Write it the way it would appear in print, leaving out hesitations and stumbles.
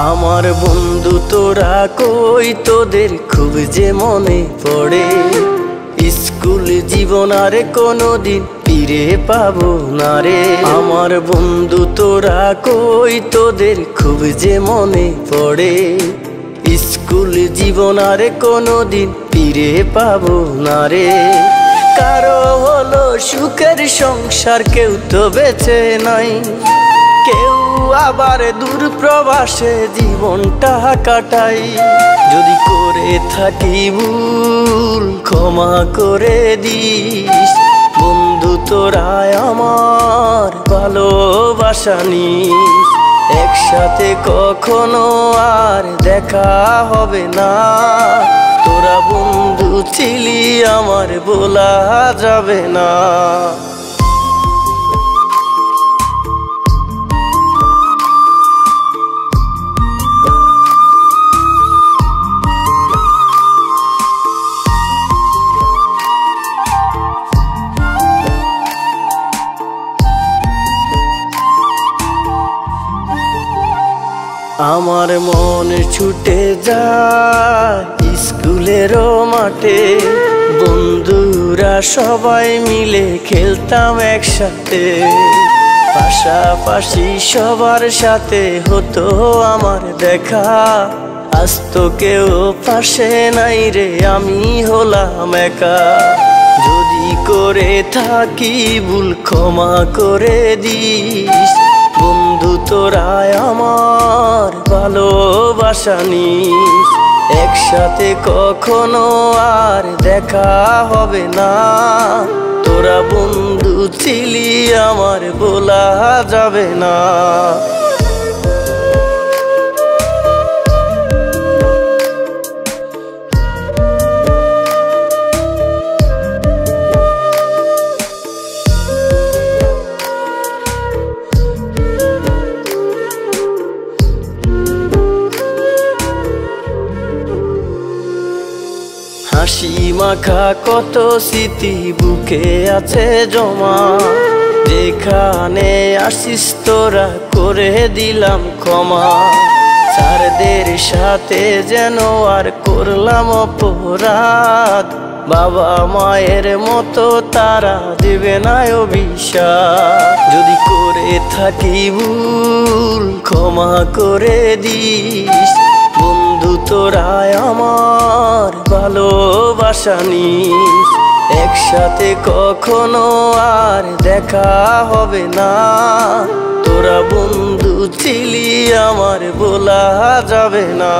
আমার বন্ধু তোরা কই, তোদের খুব যে মনে পড়ে। স্কুল জীবন আর কোনোদিন ফিরে পাবো না রে। আমার বন্ধু তোরা কই, তোদের খুব যে মনে পড়ে। স্কুল জীবন আর কোনোদিন ফিরে পাবো না রে। কারো হলো সুখের সংসার, কেউ তো বেঁচে নাই। কেউ আবার দূর প্রবাসে জীবনটা কাটাই। যদি করে থাকি ভুল ক্ষমা করে দিস। বন্ধু তোরা আমার ভালোবাসা নিস। একসাথে কখনো আর দেখা হবে না। তোরা বন্ধু ছিলি আমার বলা যাবে না। আমার মন ছুটে যায় স্কুলের মাঠে। বন্ধুরা সবাই মিলে খেলতাম একসাথে। পাশাপাশি সবার সাথে হতো আমার দেখা। আজ তো কেউ পাশে নাই রে, আমি হলাম একা। যদি করে থাকি ভুল ক্ষমা করে দিস। বন্ধু তোরা আমার ভালোবাসা নিস। একসাথে কখনো আর দেখা হবে না। তোরা বন্ধু ছিলি আমার বলা যাবে না। হাসি মাখা কত স্মৃতি বুকে আছে জমা। যেখানে আসিস তোরা করে দিলাম ক্ষমা। স্যারদের সাথে যেন আর করলাম অপরাধ। বাবা মায়ের মতো তারা দেবে না অভিশাপ। যদি করে থাকি ভুল ক্ষমা করে দিস। বন্ধু তোরা আমার ভালোবাসা নিস। একসাথে কখনো আর দেখা হবে না। তোরা বন্ধু ছিলি আমার বলা যাবে না।